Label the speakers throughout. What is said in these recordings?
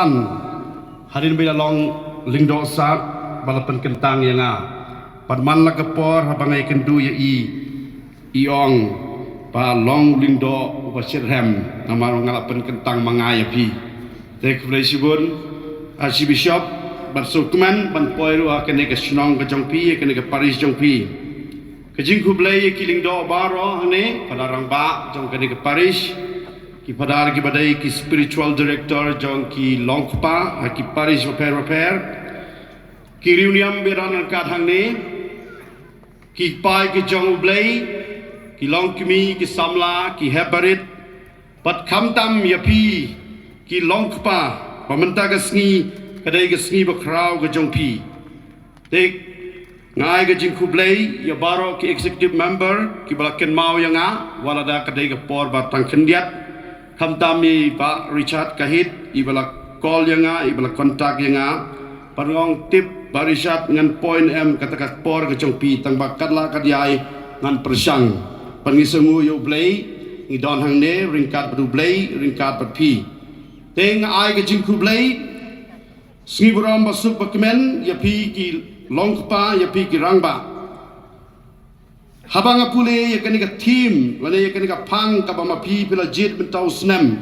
Speaker 1: san harin bila long lingdo sat balapan kentang yang padman la kapor habangai kendu ya iong pa long lingdo wasirhem namaro ngalapan kentang mangaya pi tek fleksibun Archbishop barsukman ban poiru akene ke snong ke jongpi akene ke Paris jongpi kejing kublai kiling do baro hane padarang ba jong kene ke Paris ki padar ki badai ki spiritual director jong ki longpa ki Paris repair ki reunion beran ka hangne ki pai ki jong blai ki longkmi ki samla ki hebarit pat khamtam yapi ki longpa pamenta ka sngi kadai ka sngi bakrau ka jongpi tek ngai ka jing kublai ya baro ki executive member ki balaken mau yanga wala da kadai ka por ba tang kendiat khamtami ba Richard kahit ibala call yanga ibala contact yanga parngong tip barisat ngan point m katakat por ka jongpi tang ba kadla kadiai ngan persang pangisengu yo blai ngidon hangne ringkat badu blai ringkat patpi teng ai ka jing kublai Sniburam masuk bakmen ya pi ki longpa ya pi ki rangba habang apule ya kani ka team wala ya kani ka pang ka bama pi pila jit mentau snem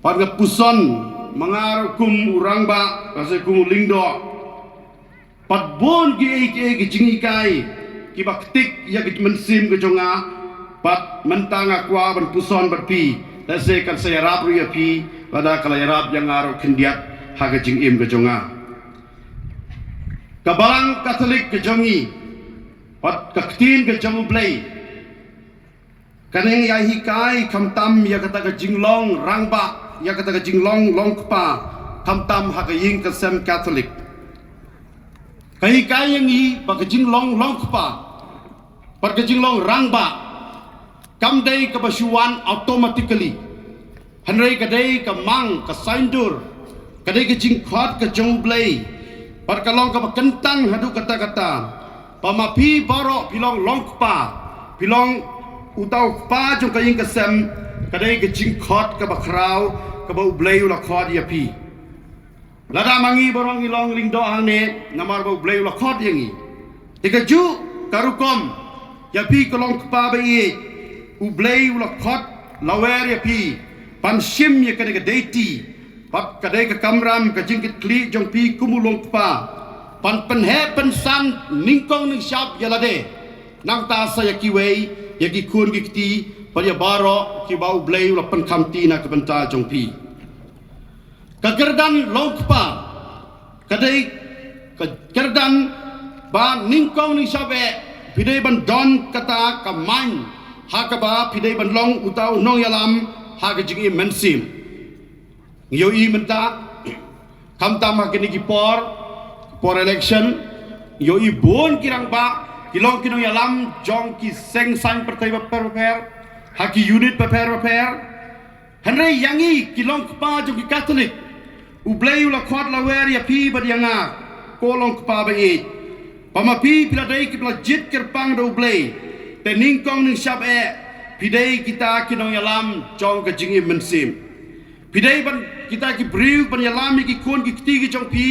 Speaker 1: parga puson mangar kum urangba kase kum lingdo patbon ki jingi kai ki baktik ya ki mensim ke jonga pat mentanga kwa ban puson berpi tase kan saya rap ya pi pada kala rap yang aro kendiat haga jing im ke jonga kabalang Katolik ke jongi pat kaktin ke jongu blai kaneng ya hikai kamtam ya kata ke jinglong rangba ya kata ke jinglong longpa kamtam haga ying ke sem Katolik kai kai yang i pak jinglong longpa pat ke jinglong rangba kamdai ke basuan automatically hanrei kadai ke mang ke saindur kadai ke jingkot ke jongblai par kalong ke kentang hadu kata-kata pamapi baro pilong longpa pilong utau pa jong kaying kesem kadai ke jingkot ke bakrau ke bau blai ula khod ya pi lada mangi borong ilong lingdo hane namar bau blai ula khod yangi tikaju karukom ya pi kolong pa bai ublai ula khod lawer ya pi pansim ya kadai ke deiti pat kadai ke kamram ke jingkit kli jong pi kumulong pa pan penhe pensan ningkong ning syap yalade nang ta saya kiwei ya ki kun gikti par ya baro ki bau blai ula pen khamti na ke benta jong pi kagerdan longpa kadai kagerdan ba ningkong ning syap e pidai ban don kata kamain hakaba pidai ban long utau nong yalam haga jingi mensim yo i menta kamtam hakini ki por election yo i bon kirang ba kilong kinong yalam jong ki seng sang partai per haki unit per henry yangi kilong pa jong ki Katolik ublay ula khot la wer ya pi badianga kolong pa ba e pamapi pila dai ki pila jit kerpang do ublay te ningkong ning syap e pidai kita kinong yalam jong ka jingi mensim pidai ban kita ki briu ban yalami ki kon ki tigi jong pi